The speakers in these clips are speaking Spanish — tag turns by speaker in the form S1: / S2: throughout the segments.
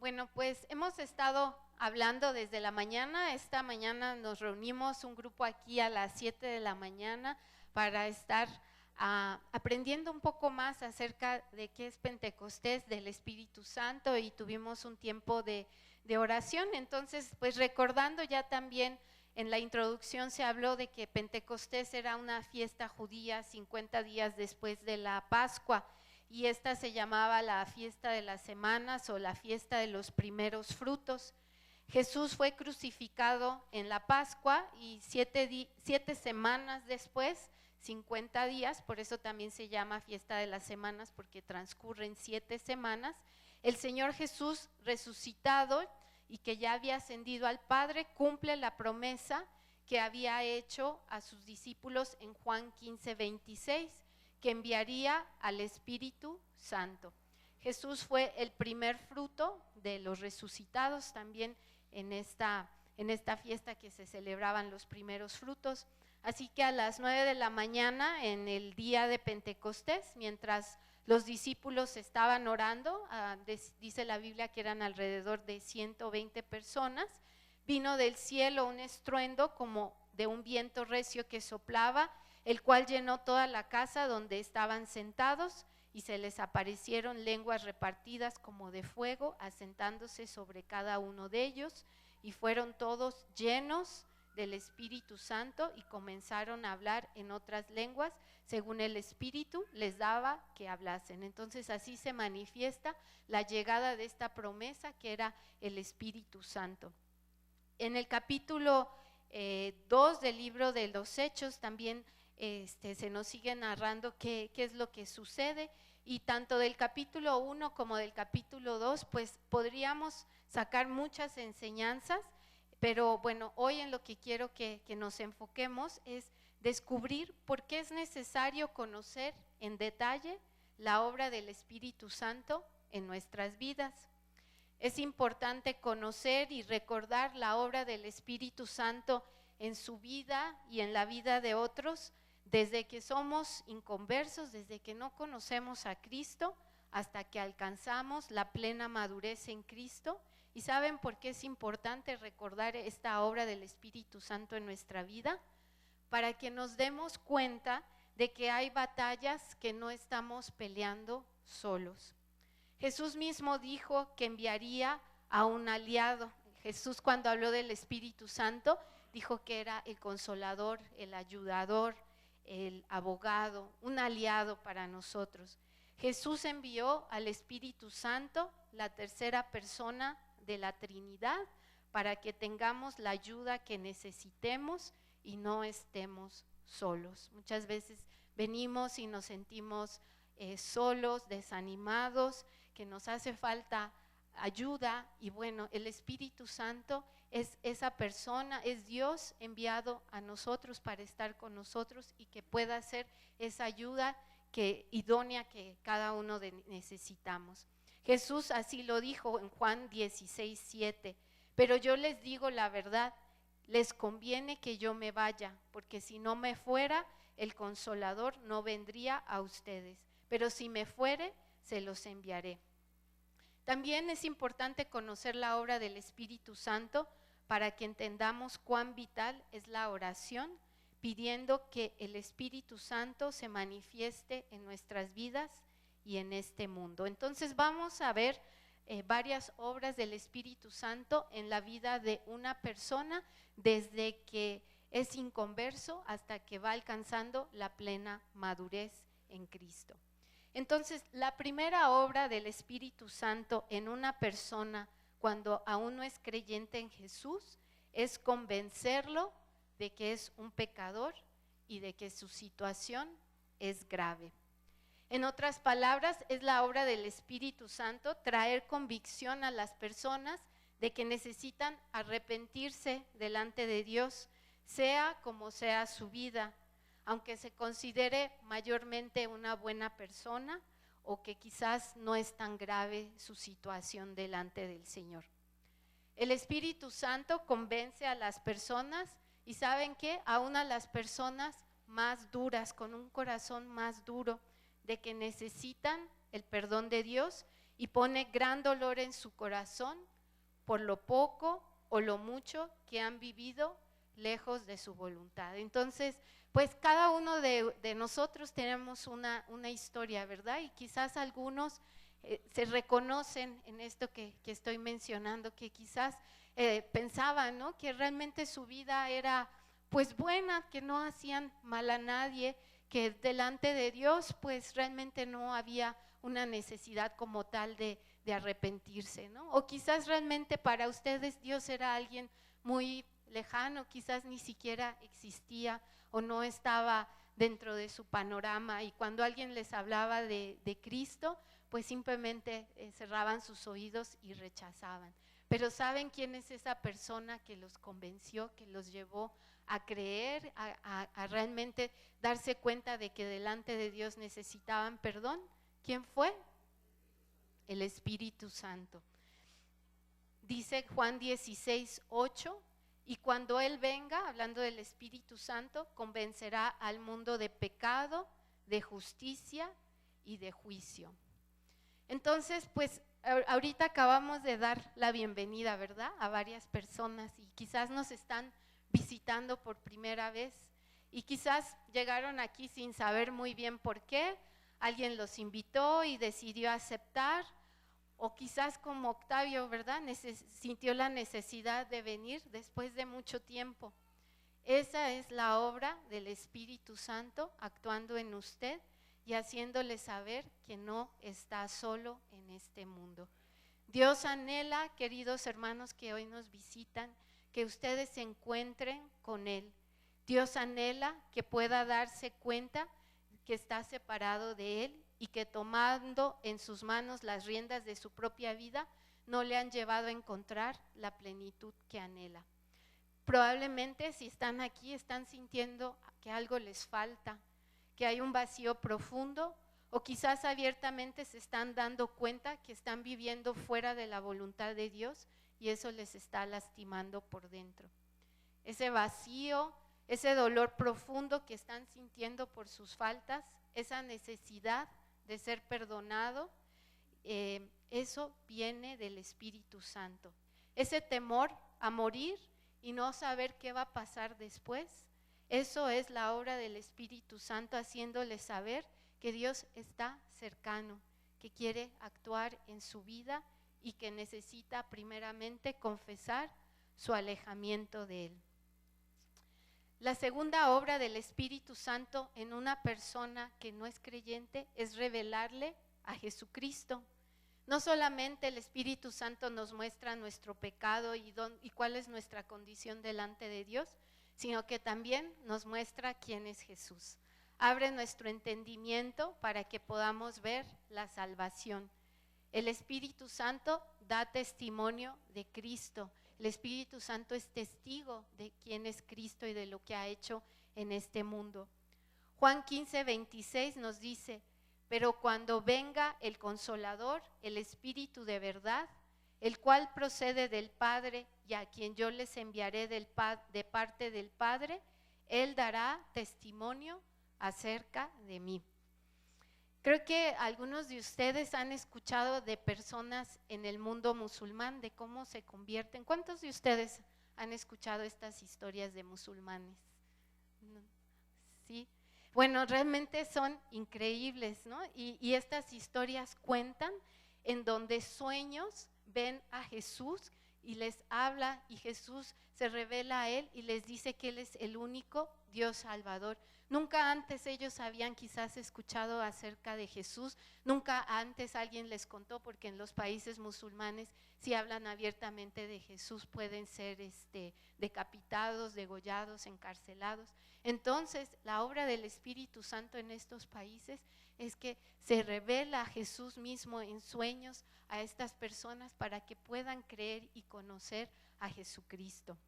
S1: Bueno, pues hemos estado hablando desde la mañana. Esta mañana nos reunimos un grupo aquí a las 7 de la mañana para estar aprendiendo un poco más acerca de qué es Pentecostés, del Espíritu Santo, y tuvimos un tiempo de oración. Entonces, pues recordando ya también en la introducción se habló de que Pentecostés era una fiesta judía 50 días después de la Pascua. Y esta se llamaba la fiesta de las semanas o la fiesta de los primeros frutos. Jesús fue crucificado en la Pascua y 7 semanas después, 50 días, por eso también se llama fiesta de las semanas, porque transcurren 7 semanas, el Señor Jesús resucitado y que ya había ascendido al Padre, cumple la promesa que había hecho a sus discípulos en Juan 15:26, que enviaría al Espíritu Santo. Jesús fue el primer fruto de los resucitados también en esta fiesta que se celebraban los primeros frutos. Así que a las 9 de la mañana, en el día de Pentecostés, mientras los discípulos estaban orando, dice la Biblia que eran alrededor de 120 personas, vino del cielo un estruendo como de un viento recio que soplaba, el cual llenó toda la casa donde estaban sentados, y se les aparecieron lenguas repartidas como de fuego, asentándose sobre cada uno de ellos, y fueron todos llenos del Espíritu Santo y comenzaron a hablar en otras lenguas, según el Espíritu les daba que hablasen. Entonces así se manifiesta la llegada de esta promesa que era el Espíritu Santo. En el capítulo 2 del libro de los Hechos también se nos sigue narrando qué es lo que sucede, y tanto del capítulo 1 como del capítulo 2 pues podríamos sacar muchas enseñanzas, pero bueno, hoy en lo que quiero que nos enfoquemos es descubrir por qué es necesario conocer en detalle la obra del Espíritu Santo en nuestras vidas. Es importante conocer y recordar la obra del Espíritu Santo en su vida y en la vida de otros, desde que somos inconversos, desde que no conocemos a Cristo, hasta que alcanzamos la plena madurez en Cristo. ¿Y saben por qué es importante recordar esta obra del Espíritu Santo en nuestra vida? Para que nos demos cuenta de que hay batallas que no estamos peleando solos. Jesús mismo dijo que enviaría a un aliado. Jesús, cuando habló del Espíritu Santo, dijo que era el consolador, el ayudador, el abogado, un aliado para nosotros. Jesús envió al Espíritu Santo, la tercera persona de la Trinidad, para que tengamos la ayuda que necesitemos y no estemos solos. Muchas veces venimos y nos sentimos solos, desanimados, que nos hace falta ayuda, y bueno, el Espíritu Santo es esa persona, es Dios enviado a nosotros para estar con nosotros y que pueda ser esa ayuda idónea que cada uno necesitamos. Jesús así lo dijo en Juan 16:7, pero yo les digo la verdad, les conviene que yo me vaya, porque si no me fuera, el Consolador no vendría a ustedes, pero si me fuere, se los enviaré. También es importante conocer la obra del Espíritu Santo para que entendamos cuán vital es la oración, pidiendo que el Espíritu Santo se manifieste en nuestras vidas y en este mundo. Entonces vamos a ver varias obras del Espíritu Santo en la vida de una persona, desde que es inconverso hasta que va alcanzando la plena madurez en Cristo. Entonces, la primera obra del Espíritu Santo en una persona cuando aún no es creyente en Jesús es convencerlo de que es un pecador y de que su situación es grave. En otras palabras, es la obra del Espíritu Santo traer convicción a las personas de que necesitan arrepentirse delante de Dios, sea como sea su vida, aunque se considere mayormente una buena persona o que quizás no es tan grave su situación delante del Señor. El Espíritu Santo convence a las personas, y ¿saben qué? Aún a las personas más duras, con un corazón más duro, de que necesitan el perdón de Dios y pone gran dolor en su corazón por lo poco o lo mucho que han vivido lejos de su voluntad. Entonces, pues cada uno de nosotros tenemos una historia, ¿verdad? Y quizás algunos se reconocen en esto que estoy mencionando, que quizás pensaban, ¿no?, que realmente su vida era pues buena, que no hacían mal a nadie, que delante de Dios pues realmente no había una necesidad como tal de arrepentirse, ¿no? O quizás realmente para ustedes Dios era alguien muy lejano, quizás ni siquiera existía o no estaba dentro de su panorama, y cuando alguien les hablaba de Cristo, pues simplemente cerraban sus oídos y rechazaban. Pero ¿saben quién es esa persona que los convenció, que los llevó a creer, a realmente darse cuenta de que delante de Dios necesitaban perdón? ¿Quién fue? El Espíritu Santo. Dice Juan 16:8, y cuando Él venga, hablando del Espíritu Santo, convencerá al mundo de pecado, de justicia y de juicio. Entonces, pues ahorita acabamos de dar la bienvenida, ¿verdad?, a varias personas, y quizás nos están visitando por primera vez, y quizás llegaron aquí sin saber muy bien por qué, alguien los invitó y decidió aceptar, o quizás como Octavio, ¿verdad?, sintió la necesidad de venir después de mucho tiempo. Esa es la obra del Espíritu Santo actuando en usted y haciéndole saber que no está solo en este mundo. Dios anhela, queridos hermanos que hoy nos visitan, que ustedes se encuentren con Él. Dios anhela que pueda darse cuenta que está separado de Él y que tomando en sus manos las riendas de su propia vida, no le han llevado a encontrar la plenitud que anhela. Probablemente si están aquí están sintiendo que algo les falta, que hay un vacío profundo, o quizás abiertamente se están dando cuenta que están viviendo fuera de la voluntad de Dios y eso les está lastimando por dentro. Ese vacío, ese dolor profundo que están sintiendo por sus faltas, esa necesidad de ser perdonado, eso viene del Espíritu Santo. Ese temor a morir y no saber qué va a pasar después, eso es la obra del Espíritu Santo haciéndole saber que Dios está cercano, que quiere actuar en su vida y que necesita primeramente confesar su alejamiento de Él. La segunda obra del Espíritu Santo en una persona que no es creyente es revelarle a Jesucristo. No solamente el Espíritu Santo nos muestra nuestro pecado y cuál es nuestra condición delante de Dios, sino que también nos muestra quién es Jesús. Abre nuestro entendimiento para que podamos ver la salvación. El Espíritu Santo da testimonio de Cristo. El Espíritu Santo es testigo de quién es Cristo y de lo que ha hecho en este mundo. Juan 15:26 nos dice: pero cuando venga el Consolador, el Espíritu de verdad, el cual procede del Padre y a quien yo les enviaré de parte del Padre, Él dará testimonio acerca de mí. Creo que algunos de ustedes han escuchado de personas en el mundo musulmán, de cómo se convierten. ¿Cuántos de ustedes han escuchado estas historias de musulmanes? ¿Sí? Bueno, realmente son increíbles, ¿no? Y estas historias cuentan en donde sueños ven a Jesús y les habla, y Jesús se revela a él y les dice que Él es el único Dios Salvador. Nunca antes ellos habían quizás escuchado acerca de Jesús, nunca antes alguien les contó, porque en los países musulmanes si hablan abiertamente de Jesús pueden ser decapitados, degollados, encarcelados. Entonces la obra del Espíritu Santo en estos países es que se revela a Jesús mismo en sueños a estas personas para que puedan creer y conocer a Jesucristo.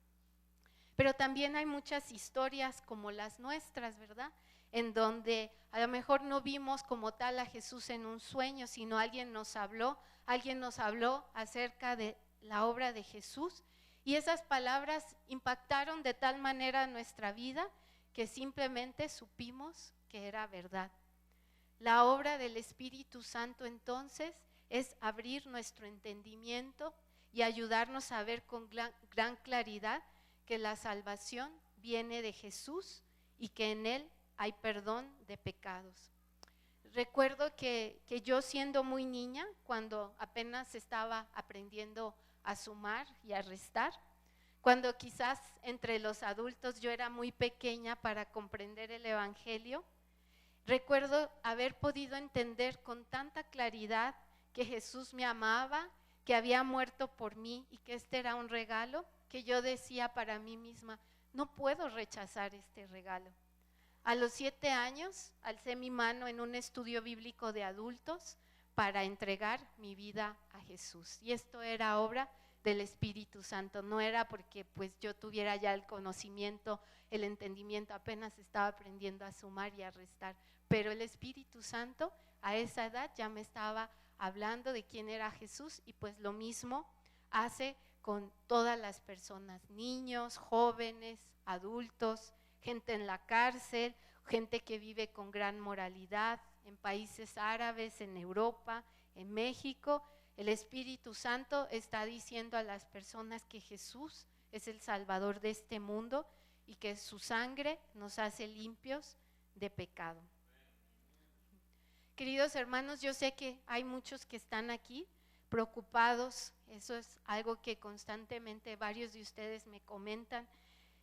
S1: Pero también hay muchas historias como las nuestras, ¿verdad? En donde a lo mejor no vimos como tal a Jesús en un sueño, sino alguien nos habló acerca de la obra de Jesús, y esas palabras impactaron de tal manera nuestra vida que simplemente supimos que era verdad. La obra del Espíritu Santo entonces es abrir nuestro entendimiento y ayudarnos a ver con gran claridad que la salvación viene de Jesús y que en Él hay perdón de pecados. Recuerdo que yo siendo muy niña, cuando apenas estaba aprendiendo a sumar y a restar, cuando quizás entre los adultos yo era muy pequeña para comprender el Evangelio, recuerdo haber podido entender con tanta claridad que Jesús me amaba, que había muerto por mí y que este era un regalo, que yo decía para mí misma, no puedo rechazar este regalo. A los 7 años alcé mi mano en un estudio bíblico de adultos para entregar mi vida a Jesús. Y esto era obra del Espíritu Santo, no era porque pues yo tuviera ya el conocimiento, el entendimiento, apenas estaba aprendiendo a sumar y a restar, pero el Espíritu Santo a esa edad ya me estaba hablando de quién era Jesús y pues lo mismo hace con todas las personas, niños, jóvenes, adultos, gente en la cárcel, gente que vive con gran moralidad, en países árabes, en Europa, en México. El Espíritu Santo está diciendo a las personas que Jesús es el Salvador de este mundo y que su sangre nos hace limpios de pecado. Queridos hermanos, yo sé que hay muchos que están aquí preocupados, eso es algo que constantemente varios de ustedes me comentan,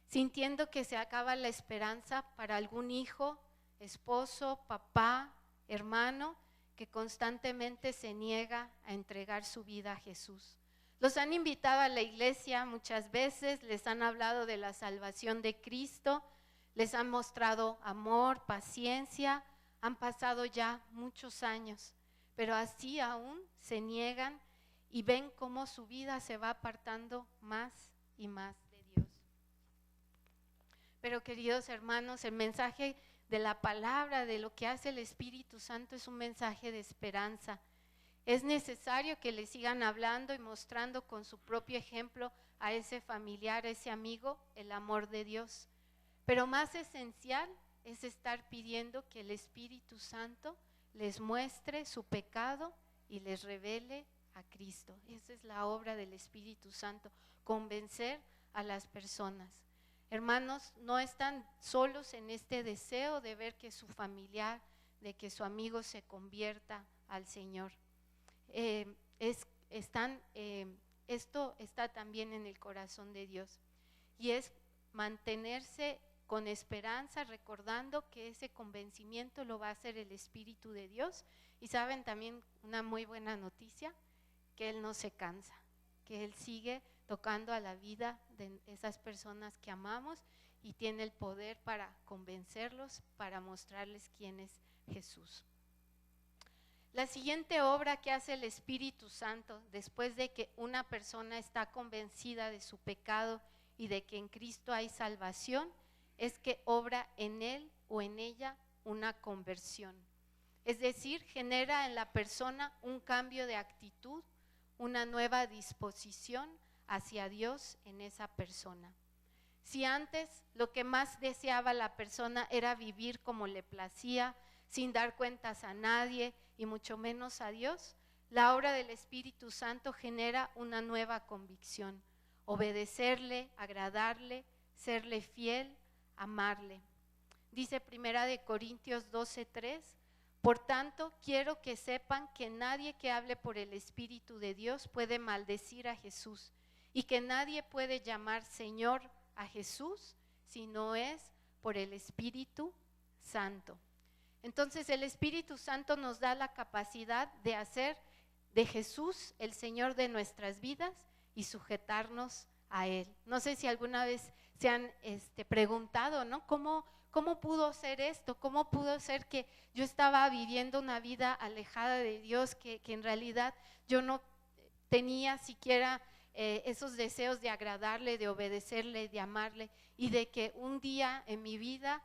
S1: sintiendo que se acaba la esperanza para algún hijo, esposo, papá, hermano, que constantemente se niega a entregar su vida a Jesús. Los han invitado a la iglesia muchas veces, les han hablado de la salvación de Cristo, les han mostrado amor, paciencia, han pasado ya muchos años, pero así aún se niegan y ven cómo su vida se va apartando más y más de Dios. Pero queridos hermanos, el mensaje de la palabra, de lo que hace el Espíritu Santo es un mensaje de esperanza. Es necesario que le sigan hablando y mostrando con su propio ejemplo a ese familiar, a ese amigo, el amor de Dios. Pero más esencial es estar pidiendo que el Espíritu Santo les muestre su pecado y les revele a Cristo. Esa es la obra del Espíritu Santo, convencer a las personas. Hermanos, no están solos en este deseo de ver que su familiar, de que su amigo se convierta al Señor. Esto está también en el corazón de Dios y es mantenerse con esperanza, recordando que ese convencimiento lo va a hacer el Espíritu de Dios. Y saben también una muy buena noticia, que Él no se cansa, que Él sigue tocando a la vida de esas personas que amamos y tiene el poder para convencerlos, para mostrarles quién es Jesús. La siguiente obra que hace el Espíritu Santo después de que una persona está convencida de su pecado y de que en Cristo hay salvación, es que obra en él o en ella una conversión. Es decir, genera en la persona un cambio de actitud, una nueva disposición hacia Dios en esa persona. Si antes lo que más deseaba la persona era vivir como le placía, sin dar cuentas a nadie y mucho menos a Dios, la obra del Espíritu Santo genera una nueva convicción: obedecerle, agradarle, serle fiel, amarle. Dice 1 Corintios 12:3, por tanto quiero que sepan que nadie que hable por el Espíritu de Dios puede maldecir a Jesús y que nadie puede llamar Señor a Jesús si no es por el Espíritu Santo. Entonces el Espíritu Santo nos da la capacidad de hacer de Jesús el Señor de nuestras vidas y sujetarnos a Él. No sé si alguna vez se han preguntado, ¿no? ¿Cómo pudo ser esto? ¿Cómo pudo ser que yo estaba viviendo una vida alejada de Dios, que en realidad yo no tenía siquiera esos deseos de agradarle, de obedecerle, de amarle, y de que un día en mi vida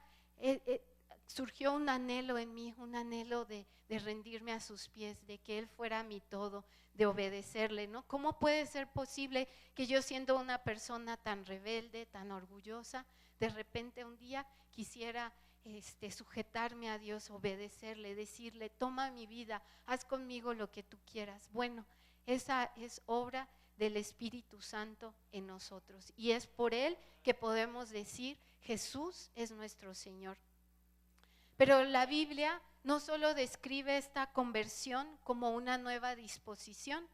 S1: surgió un anhelo en mí, un anhelo de rendirme a sus pies, de que Él fuera mi todo, de obedecerle, ¿no? ¿Cómo puede ser posible que yo, siendo una persona tan rebelde, tan orgullosa, de repente un día quisiera sujetarme a Dios, obedecerle, decirle, toma mi vida, haz conmigo lo que tú quieras. Bueno, esa es obra del Espíritu Santo en nosotros, y es por Él que podemos decir, Jesús es nuestro Señor. Pero la Biblia no solo describe esta conversión como una nueva disposición,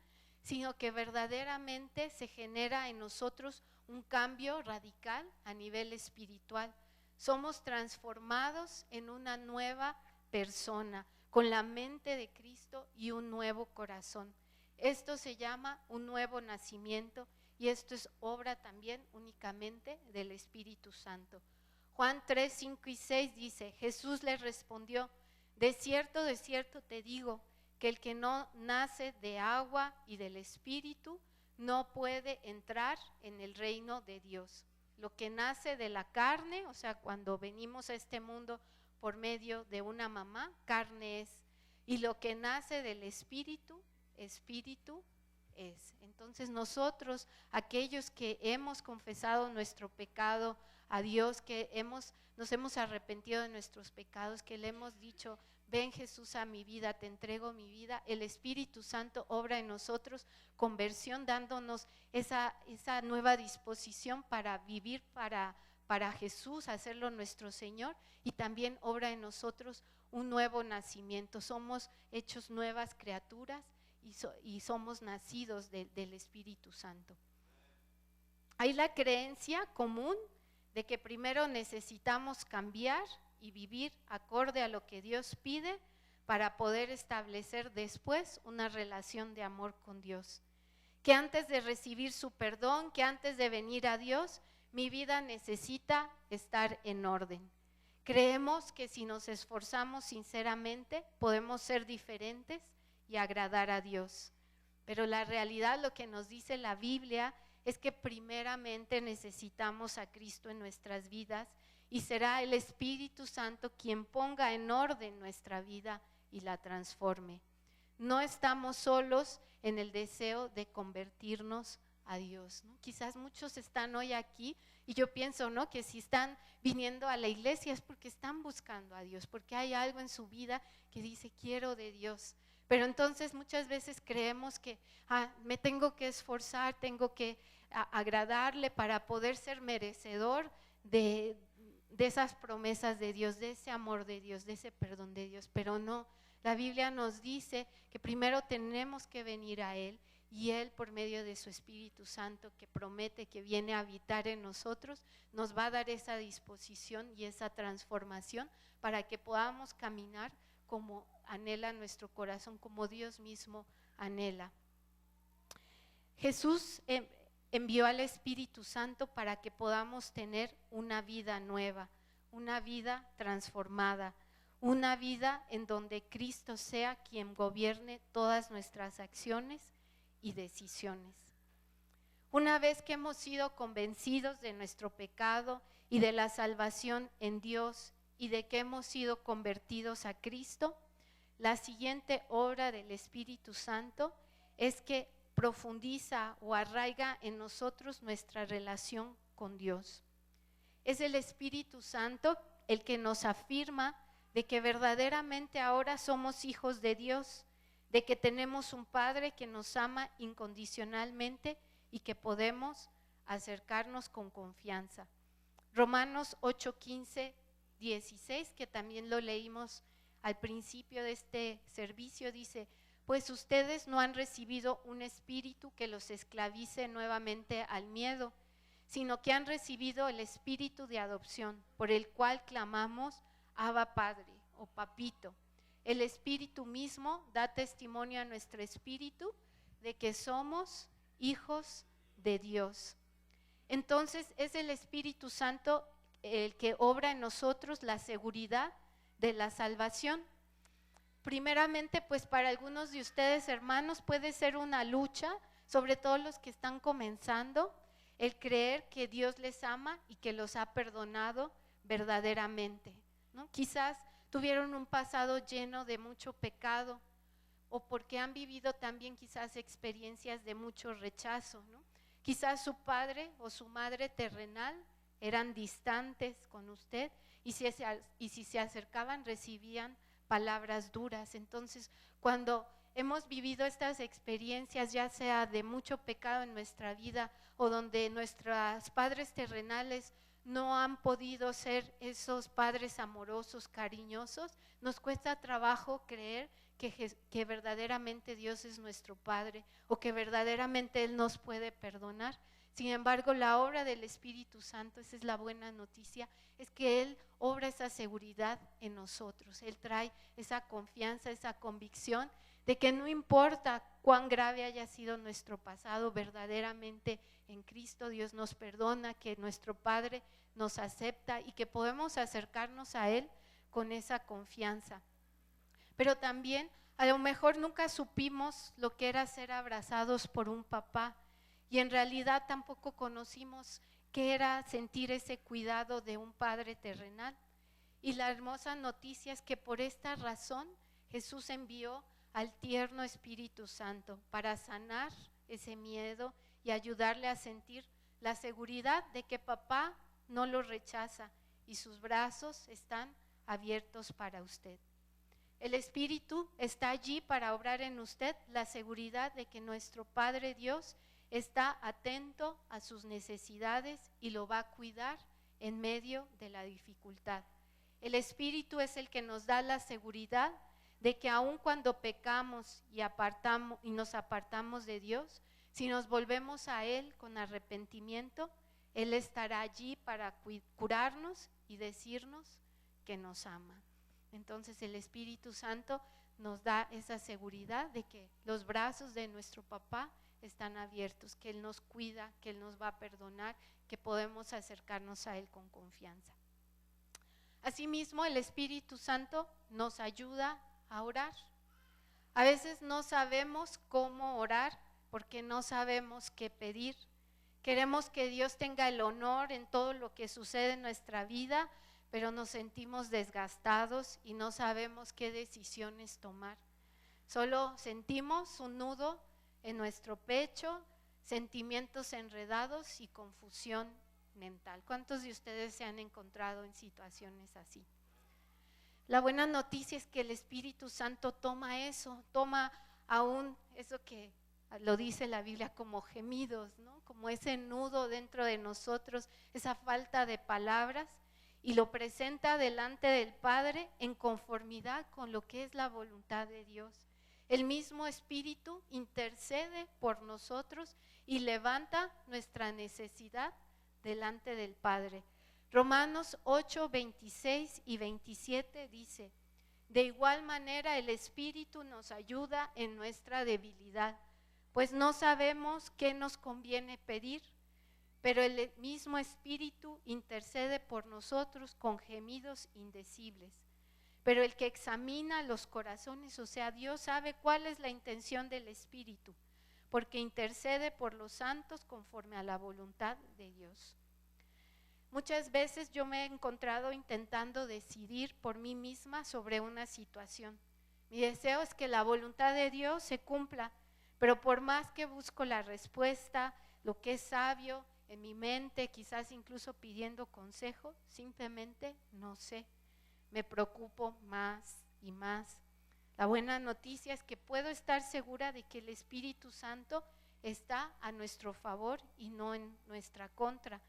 S1: sino que verdaderamente se genera en nosotros un cambio radical a nivel espiritual. Somos transformados en una nueva persona, con la mente de Cristo y un nuevo corazón. Esto se llama un nuevo nacimiento, y esto es obra también únicamente del Espíritu Santo. Juan 3, 5 y 6 dice, Jesús les respondió, de cierto te digo, que el que no nace de agua y del Espíritu no puede entrar en el reino de Dios. Lo que nace de la carne, o sea, cuando venimos a este mundo por medio de una mamá, carne es. Y lo que nace del Espíritu, Espíritu es. Entonces nosotros, aquellos que hemos confesado nuestro pecado a Dios, que nos hemos arrepentido de nuestros pecados, que le hemos dicho, ven Jesús a mi vida, te entrego mi vida, el Espíritu Santo obra en nosotros conversión, dándonos esa nueva disposición para vivir para Jesús, hacerlo nuestro Señor, y también obra en nosotros un nuevo nacimiento. Somos hechos nuevas criaturas y somos nacidos del Espíritu Santo. Hay la creencia común de que primero necesitamos cambiar y vivir acorde a lo que Dios pide para poder establecer después una relación de amor con Dios. Que antes de recibir su perdón, que antes de venir a Dios, mi vida necesita estar en orden. Creemos que si nos esforzamos sinceramente, podemos ser diferentes y agradar a Dios. Pero la realidad, lo que nos dice la Biblia, es que primeramente necesitamos a Cristo en nuestras vidas, y será el Espíritu Santo quien ponga en orden nuestra vida y la transforme. No estamos solos en el deseo de convertirnos a Dios, ¿no? Quizás muchos están hoy aquí y yo pienso, ¿no?, que si están viniendo a la iglesia es porque están buscando a Dios, porque hay algo en su vida que dice quiero de Dios. Pero entonces muchas veces creemos que me tengo que esforzar, tengo que agradarle para poder ser merecedor de esas promesas de Dios, de ese amor de Dios, de ese perdón de Dios. Pero no, la Biblia nos dice que primero tenemos que venir a Él, y Él, por medio de su Espíritu Santo, que promete que viene a habitar en nosotros, nos va a dar esa disposición y esa transformación para que podamos caminar como anhela nuestro corazón, como Dios mismo anhela. Jesús envió al Espíritu Santo para que podamos tener una vida nueva, una vida transformada, una vida en donde Cristo sea quien gobierne todas nuestras acciones y decisiones. Una vez que hemos sido convencidos de nuestro pecado y de la salvación en Dios, y de que hemos sido convertidos a Cristo, la siguiente obra del Espíritu Santo es que profundiza o arraiga en nosotros nuestra relación con Dios. Es el Espíritu Santo el que nos afirma de que verdaderamente ahora somos hijos de Dios, de que tenemos un Padre que nos ama incondicionalmente y que podemos acercarnos con confianza. Romanos 8:15, 16, que también lo leímos al principio de este servicio, dice: pues ustedes no han recibido un espíritu que los esclavice nuevamente al miedo, sino que han recibido el espíritu de adopción, por el cual clamamos, Abba Padre o Papito. El Espíritu mismo da testimonio a nuestro espíritu de que somos hijos de Dios. Entonces es el Espíritu Santo el que obra en nosotros la seguridad de la salvación. Primeramente, pues para algunos de ustedes, hermanos, puede ser una lucha, sobre todo los que están comenzando, el creer que Dios les ama y que los ha perdonado verdaderamente, ¿no? Quizás tuvieron un pasado lleno de mucho pecado, o porque han vivido también quizás experiencias de mucho rechazo, ¿no? Quizás su padre o su madre terrenal eran distantes con usted y si se acercaban recibían palabras duras. Entonces, cuando hemos vivido estas experiencias, ya sea de mucho pecado en nuestra vida o donde nuestros padres terrenales no han podido ser esos padres amorosos, cariñosos, nos cuesta trabajo creer que verdaderamente Dios es nuestro Padre o que verdaderamente Él nos puede perdonar. Sin embargo, la obra del Espíritu Santo, esa es la buena noticia, es que Él obra esa seguridad en nosotros. Él trae esa confianza, esa convicción de que no importa cuán grave haya sido nuestro pasado, verdaderamente en Cristo Dios nos perdona, que nuestro Padre nos acepta y que podemos acercarnos a Él con esa confianza. Pero también a lo mejor nunca supimos lo que era ser abrazados por un papá y en realidad tampoco conocimos qué era sentir ese cuidado de un padre terrenal. Y la hermosa noticia es que por esta razón Jesús envió al tierno Espíritu Santo para sanar ese miedo y ayudarle a sentir la seguridad de que papá no lo rechaza y sus brazos están abiertos para usted. El Espíritu está allí para obrar en usted la seguridad de que nuestro Padre Dios está atento a sus necesidades y lo va a cuidar en medio de la dificultad. El Espíritu es el que nos da la seguridad de que aun cuando pecamos y nos apartamos de Dios, si nos volvemos a Él con arrepentimiento, Él estará allí para curarnos y decirnos que nos ama. Entonces el Espíritu Santo nos da esa seguridad de que los brazos de nuestro papá están abiertos, que Él nos cuida, que Él nos va a perdonar, que podemos acercarnos a Él con confianza. Asimismo, el Espíritu Santo nos ayuda a orar. A veces no sabemos cómo orar porque no sabemos qué pedir. Queremos que Dios tenga el honor en todo lo que sucede en nuestra vida, pero nos sentimos desgastados y no sabemos qué decisiones tomar. Solo sentimos un nudo en nuestro pecho, sentimientos enredados y confusión mental. ¿Cuántos de ustedes se han encontrado en situaciones así? La buena noticia es que el Espíritu Santo toma eso, toma aún eso que lo dice la Biblia como gemidos, ¿no? Como ese nudo dentro de nosotros, esa falta de palabras, y lo presenta delante del Padre en conformidad con lo que es la voluntad de Dios. El mismo Espíritu intercede por nosotros y levanta nuestra necesidad delante del Padre. Romanos 8, 26 y 27 dice: de igual manera el Espíritu nos ayuda en nuestra debilidad, pues no sabemos qué nos conviene pedir, pero el mismo Espíritu intercede por nosotros con gemidos indecibles. Pero el que examina los corazones, o sea, Dios sabe cuál es la intención del Espíritu, porque intercede por los santos conforme a la voluntad de Dios. Muchas veces yo me he encontrado intentando decidir por mí misma sobre una situación. Mi deseo es que la voluntad de Dios se cumpla, pero por más que busco la respuesta, lo que es sabio en mi mente, quizás incluso pidiendo consejo, simplemente no sé. Me preocupo más y más. La buena noticia es que puedo estar segura de que el Espíritu Santo está a nuestro favor y no en nuestra contra.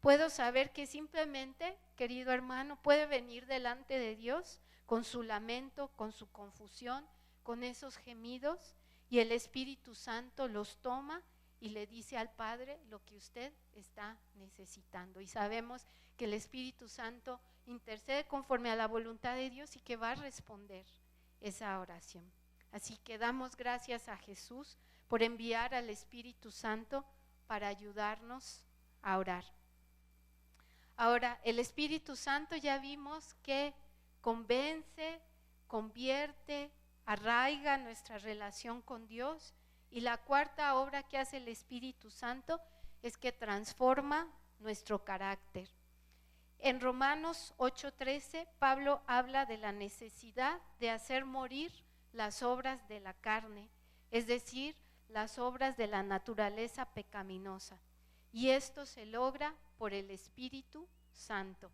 S1: Puedo saber que simplemente, querido hermano, puede venir delante de Dios con su lamento, con su confusión, con esos gemidos, y el Espíritu Santo los toma y le dice al Padre lo que usted está necesitando. Y sabemos que el Espíritu Santo intercede conforme a la voluntad de Dios y que va a responder esa oración. Así que damos gracias a Jesús por enviar al Espíritu Santo para ayudarnos a orar. Ahora, el Espíritu Santo ya vimos que convence, convierte, arraiga nuestra relación con Dios, y la cuarta obra que hace el Espíritu Santo es que transforma nuestro carácter. En Romanos 8:13, Pablo habla de la necesidad de hacer morir las obras de la carne, es decir, las obras de la naturaleza pecaminosa. y esto se logra por el Espíritu Santo.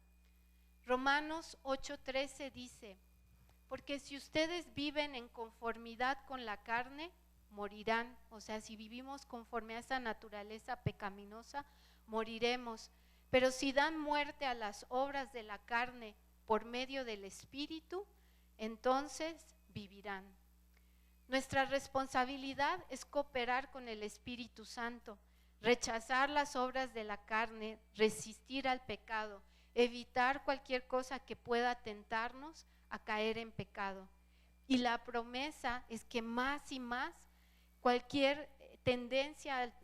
S1: Romanos 8:13 dice: porque si ustedes viven en conformidad con la carne, morirán. O sea, si vivimos conforme a esa naturaleza pecaminosa, moriremos. Pero si dan muerte a las obras de la carne por medio del Espíritu, entonces vivirán. Nuestra responsabilidad es cooperar con el Espíritu Santo, rechazar las obras de la carne, resistir al pecado, evitar cualquier cosa que pueda tentarnos a caer en pecado. Y la promesa es que más y más cualquier tendencia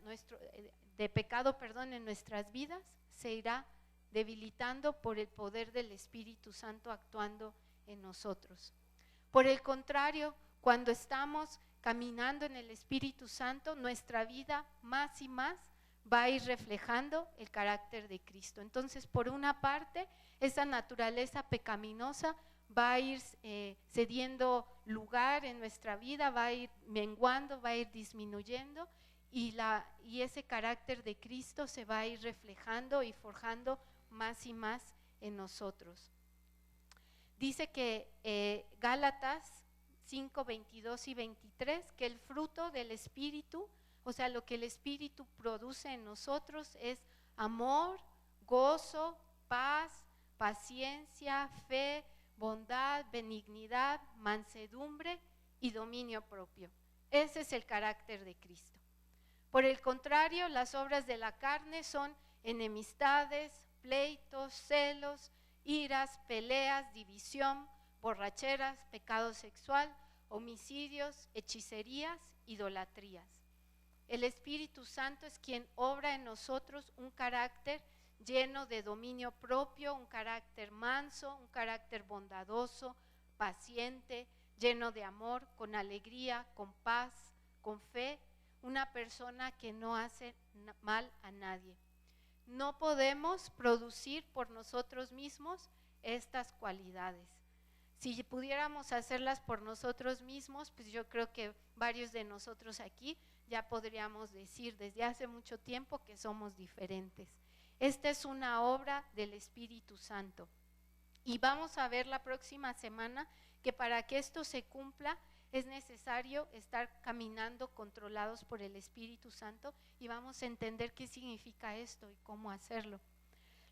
S1: de pecado, en nuestras vidas se irá debilitando por el poder del Espíritu Santo actuando en nosotros. Por el contrario, cuando estamos caminando en el Espíritu Santo, nuestra vida más y más va a ir reflejando el carácter de Cristo. Entonces, por una parte, esa naturaleza pecaminosa va a ir cediendo lugar en nuestra vida, va a ir menguando, va a ir disminuyendo, y ese carácter de Cristo se va a ir reflejando y forjando más y más en nosotros. Dice que Gálatas 5, 22 y 23, que el fruto del Espíritu, o sea, lo que el Espíritu produce en nosotros es amor, gozo, paz, paciencia, fe, bondad, benignidad, mansedumbre y dominio propio. Ese es el carácter de Cristo. Por el contrario, las obras de la carne son enemistades, pleitos, celos, iras, peleas, división, borracheras, pecado sexual, homicidios, hechicerías, idolatrías. El Espíritu Santo es quien obra en nosotros un carácter lleno de dominio propio, un carácter manso, un carácter bondadoso, paciente, lleno de amor, con alegría, con paz, con fe, una persona que no hace mal a nadie. No podemos producir por nosotros mismos estas cualidades. Si pudiéramos hacerlas por nosotros mismos, pues yo creo que varios de nosotros aquí ya podríamos decir desde hace mucho tiempo que somos diferentes. Esta es una obra del Espíritu Santo. Y vamos a ver la próxima semana que para que esto se cumpla es necesario estar caminando controlados por el Espíritu Santo, y vamos a entender qué significa esto y cómo hacerlo.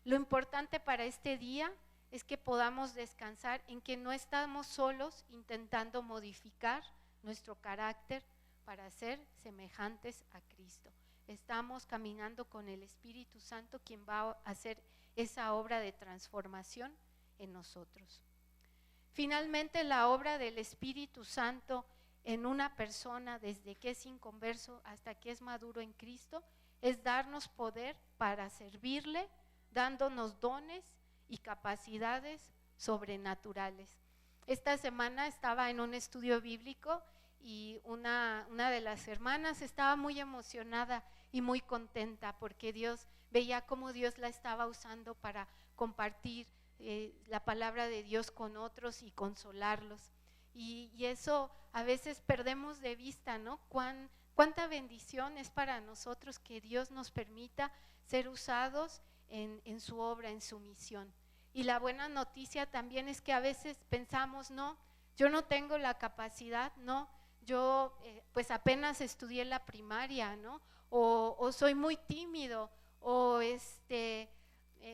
S1: Lo importante para este día es que podamos descansar en que no estamos solos intentando modificar nuestro carácter para ser semejantes a Cristo. Estamos caminando con el Espíritu Santo, quien va a hacer esa obra de transformación en nosotros. Finalmente, la obra del Espíritu Santo en una persona, desde que es inconverso hasta que es maduro en Cristo, es darnos poder para servirle, dándonos dones y capacidades sobrenaturales. Esta semana estaba en un estudio bíblico y una de las hermanas estaba muy emocionada y muy contenta porque veía cómo Dios la estaba usando para compartir la palabra de Dios con otros y consolarlos. Y eso a veces perdemos de vista, ¿no? Cuánta bendición es para nosotros que Dios nos permita ser usados en su obra, en su misión. Y la buena noticia también es que a veces pensamos, no, yo no tengo la capacidad, no, yo pues apenas estudié la primaria, ¿no? O soy muy tímido, o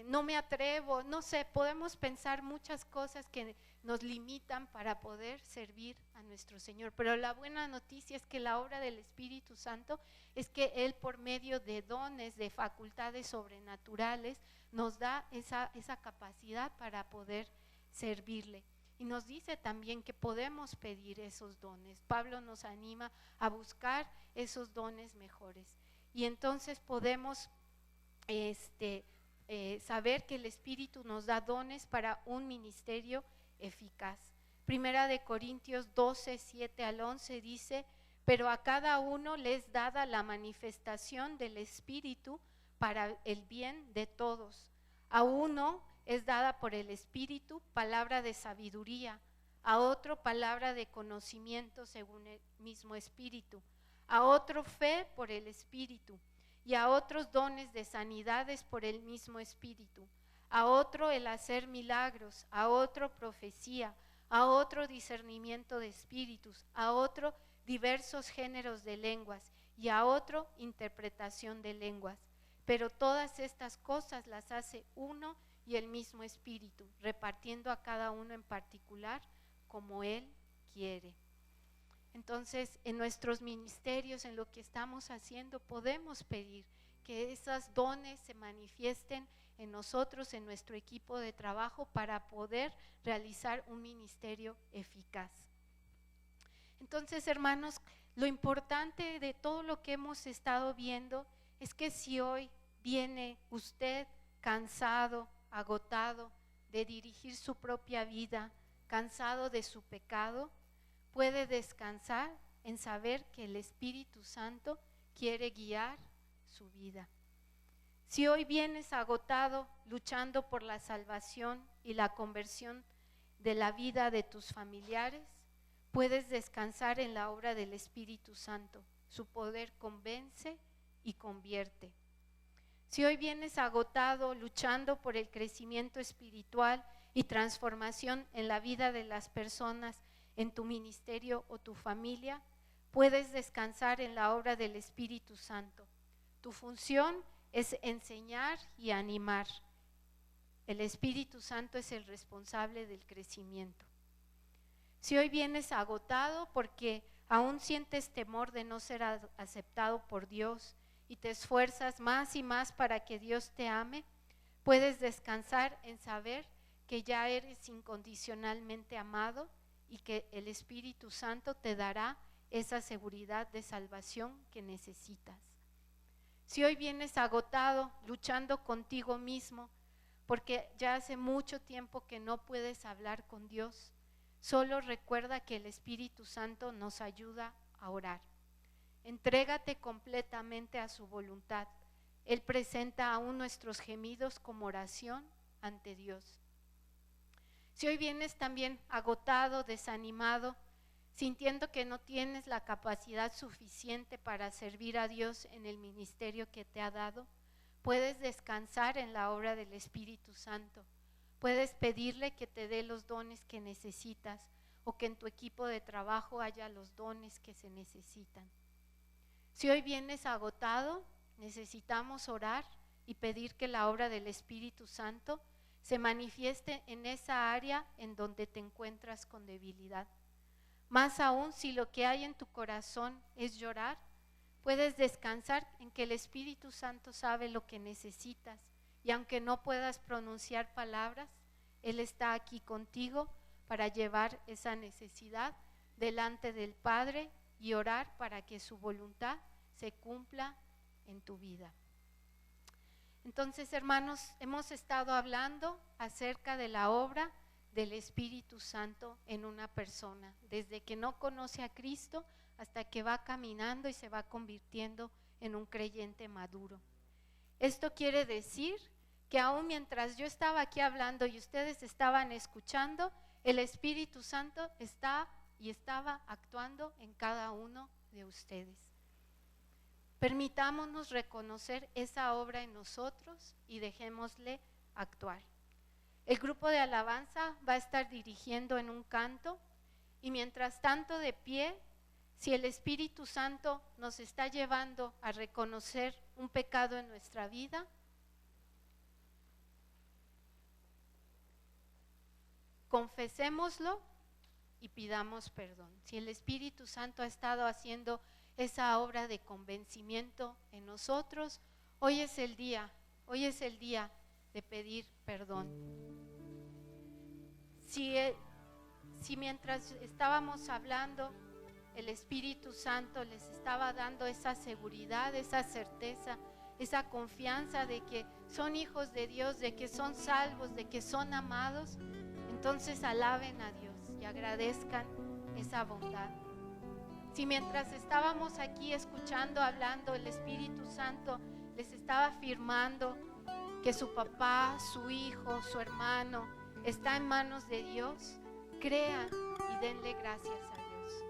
S1: no me atrevo, no sé, podemos pensar muchas cosas que nos limitan para poder servir a nuestro Señor. Pero la buena noticia es que la obra del Espíritu Santo es que Él, por medio de dones, de facultades sobrenaturales, nos da esa capacidad para poder servirle. Y nos dice también que podemos pedir esos dones. Pablo nos anima a buscar esos dones mejores. Y entonces podemos saber que el Espíritu nos da dones para un ministerio eficaz. Primera de Corintios 12, 7 al 11 dice: pero a cada uno le es dada la manifestación del Espíritu para el bien de todos. A uno es dada por el Espíritu palabra de sabiduría, a otro palabra de conocimiento según el mismo Espíritu, a otro fe por el Espíritu, y a otros dones de sanidades por el mismo Espíritu, a otro el hacer milagros, a otro profecía, a otro discernimiento de espíritus, a otro diversos géneros de lenguas y a otro interpretación de lenguas. Pero todas estas cosas las hace uno y el mismo Espíritu, repartiendo a cada uno en particular como Él quiere. Entonces, en nuestros ministerios, en lo que estamos haciendo, podemos pedir que esos dones se manifiesten en nosotros, en nuestro equipo de trabajo, para poder realizar un ministerio eficaz. Entonces, hermanos, lo importante de todo lo que hemos estado viendo es que si hoy viene usted cansado, agotado de dirigir su propia vida, cansado de su pecado, puede descansar en saber que el Espíritu Santo quiere guiar su vida. Si hoy vienes agotado, luchando por la salvación y la conversión de la vida de tus familiares, puedes descansar en la obra del Espíritu Santo. Su poder convence y convierte. Si hoy vienes agotado, luchando por el crecimiento espiritual y transformación en la vida de las personas en tu ministerio o tu familia, puedes descansar en la obra del Espíritu Santo. Tu función es enseñar y animar. El Espíritu Santo es el responsable del crecimiento. Si hoy vienes agotado porque aún sientes temor de no ser aceptado por Dios y te esfuerzas más y más para que Dios te ame, puedes descansar en saber que ya eres incondicionalmente amado y que el Espíritu Santo te dará esa seguridad de salvación que necesitas. Si hoy vienes agotado, luchando contigo mismo, porque ya hace mucho tiempo que no puedes hablar con Dios, solo recuerda que el Espíritu Santo nos ayuda a orar. Entrégate completamente a su voluntad. Él presenta aún nuestros gemidos como oración ante Dios. Si hoy vienes también agotado, desanimado, sintiendo que no tienes la capacidad suficiente para servir a Dios en el ministerio que te ha dado, puedes descansar en la obra del Espíritu Santo. Puedes pedirle que te dé los dones que necesitas o que en tu equipo de trabajo haya los dones que se necesitan. Si hoy vienes agotado, necesitamos orar y pedir que la obra del Espíritu Santo se manifieste en esa área en donde te encuentras con debilidad. Más aún, si lo que hay en tu corazón es llorar, puedes descansar en que el Espíritu Santo sabe lo que necesitas y aunque no puedas pronunciar palabras, Él está aquí contigo para llevar esa necesidad delante del Padre y orar para que su voluntad se cumpla en tu vida. Entonces, hermanos, hemos estado hablando acerca de la obra del Espíritu Santo en una persona, desde que no conoce a Cristo hasta que va caminando y se va convirtiendo en un creyente maduro. Esto quiere decir que aún mientras yo estaba aquí hablando y ustedes estaban escuchando, el Espíritu Santo está y estaba actuando en cada uno de ustedes. Permitámonos reconocer esa obra en nosotros y dejémosle actuar. El grupo de alabanza va a estar dirigiendo en un canto y mientras tanto de pie, si el Espíritu Santo nos está llevando a reconocer un pecado en nuestra vida, confesémoslo y pidamos perdón. Si el Espíritu Santo ha estado haciendo esa obra de convencimiento en nosotros, hoy es el día de pedir perdón. Si mientras estábamos hablando, el Espíritu Santo les estaba dando esa seguridad, esa certeza, esa confianza de que son hijos de Dios, de que son salvos, de que son amados, entonces alaben a Dios y agradezcan esa bondad. Si mientras estábamos aquí escuchando, hablando, el Espíritu Santo les estaba afirmando que su papá, su hijo, su hermano está en manos de Dios, crean y denle gracias a Dios.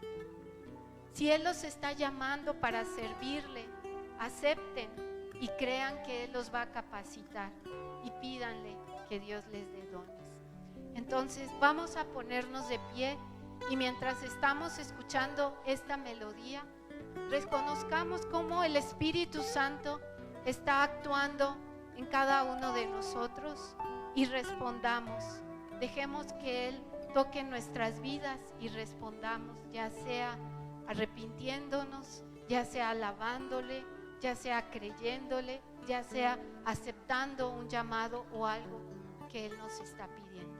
S1: Si Él los está llamando para servirle, acepten y crean que Él los va a capacitar, y pídanle que Dios les dé dones. Entonces vamos a ponernos de pie, y mientras estamos escuchando esta melodía, reconozcamos cómo el Espíritu Santo está actuando en cada uno de nosotros, y respondamos. Dejemos que Él toque nuestras vidas y respondamos, ya sea arrepintiéndonos, ya sea alabándole, ya sea creyéndole, ya sea aceptando un llamado o algo que Él nos está pidiendo.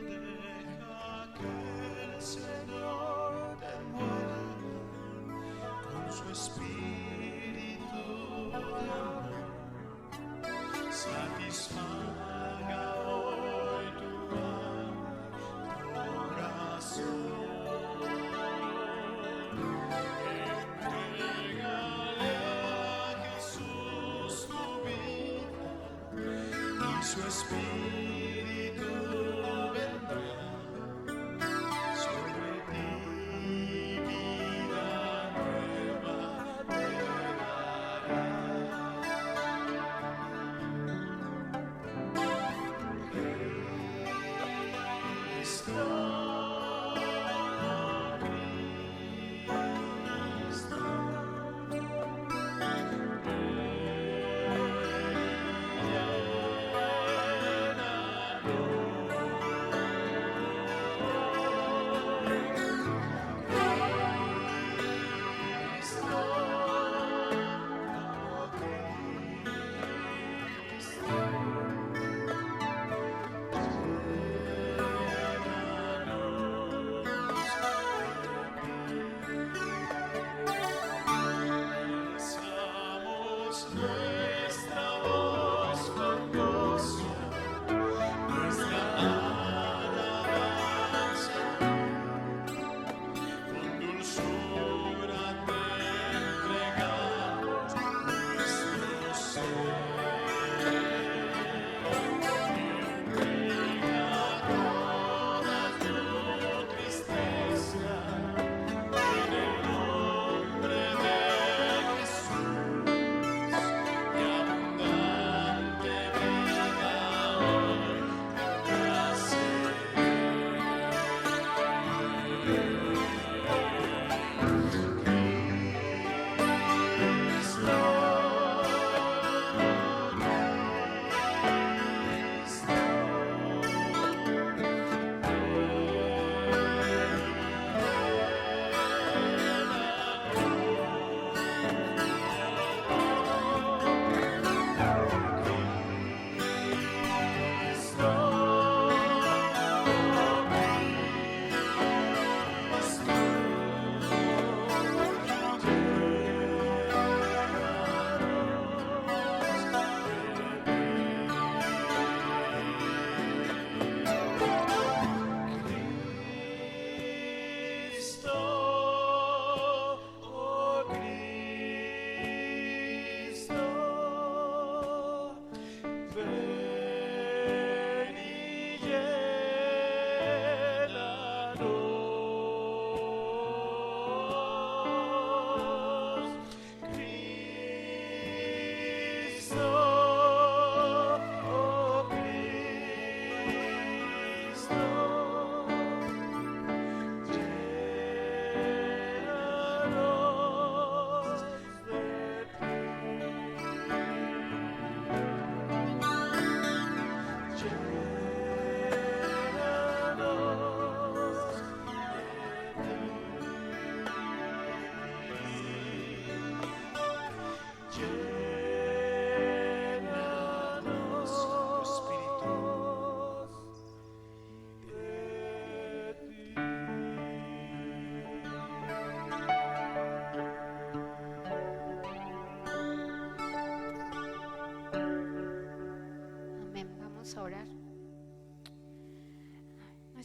S2: Deja que el Señor te mueva con su espíritu de amor, satisfaga hoy tu alma, tu corazón. Entrégale a Jesús tu vida y su espíritu vendrá sobre ti, vida nueva te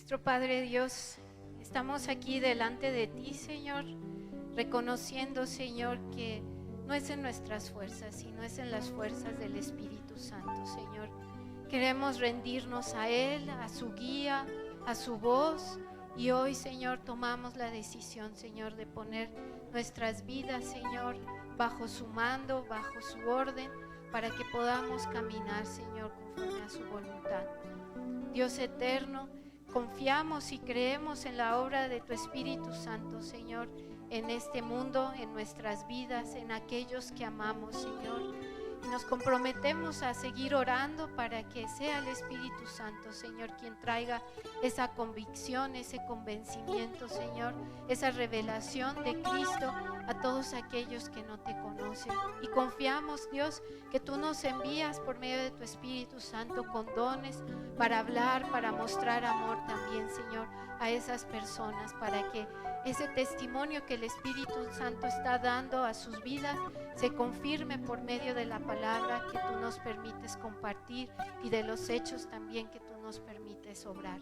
S1: Nuestro Padre Dios, estamos aquí delante de ti, Señor, reconociendo, Señor, que no es en nuestras fuerzas, sino es en las fuerzas del Espíritu Santo, Señor. Queremos rendirnos a Él, a su guía, a su voz, y hoy, Señor, tomamos la decisión, Señor, de poner nuestras vidas, Señor, bajo su mando, bajo su orden, para que podamos caminar, Señor, conforme a su voluntad. Dios eterno, confiamos y creemos en la obra de tu Espíritu Santo, Señor, en este mundo, en nuestras vidas, en aquellos que amamos, Señor. Y nos comprometemos a seguir orando para que sea el Espíritu Santo, Señor, quien traiga esa convicción, ese convencimiento, Señor, esa revelación de Cristo a todos aquellos que no te conocen. Y confiamos, Dios, que tú nos envías por medio de tu Espíritu Santo con dones para hablar, para mostrar amor también, Señor, a esas personas, para que ese testimonio que el Espíritu Santo está dando a sus vidas se confirme por medio de la palabra que tú nos permites compartir y de los hechos también que tú nos permites obrar.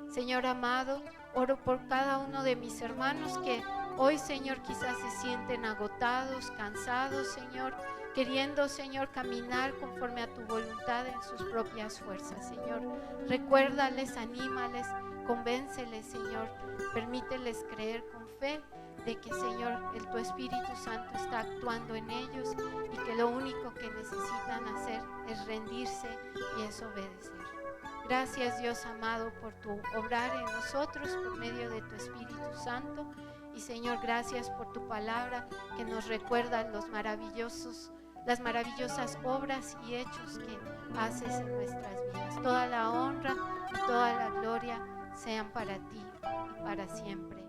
S1: Señor amado, oro por cada uno de mis hermanos que hoy, Señor, quizás se sienten agotados, cansados, Señor, queriendo, Señor, caminar conforme a tu voluntad en sus propias fuerzas, Señor. Recuérdales, anímales, convénceles, Señor, permíteles creer con fe de que, Señor, tu Espíritu Santo está actuando en ellos y que lo único que necesitan hacer es rendirse y es obedecer. Gracias, Dios amado, por tu obrar en nosotros por medio de tu Espíritu Santo. Y, Señor, gracias por tu palabra que nos recuerda las maravillosas obras y hechos que haces en nuestras vidas. Toda la honra y toda la gloria sean para ti y para siempre.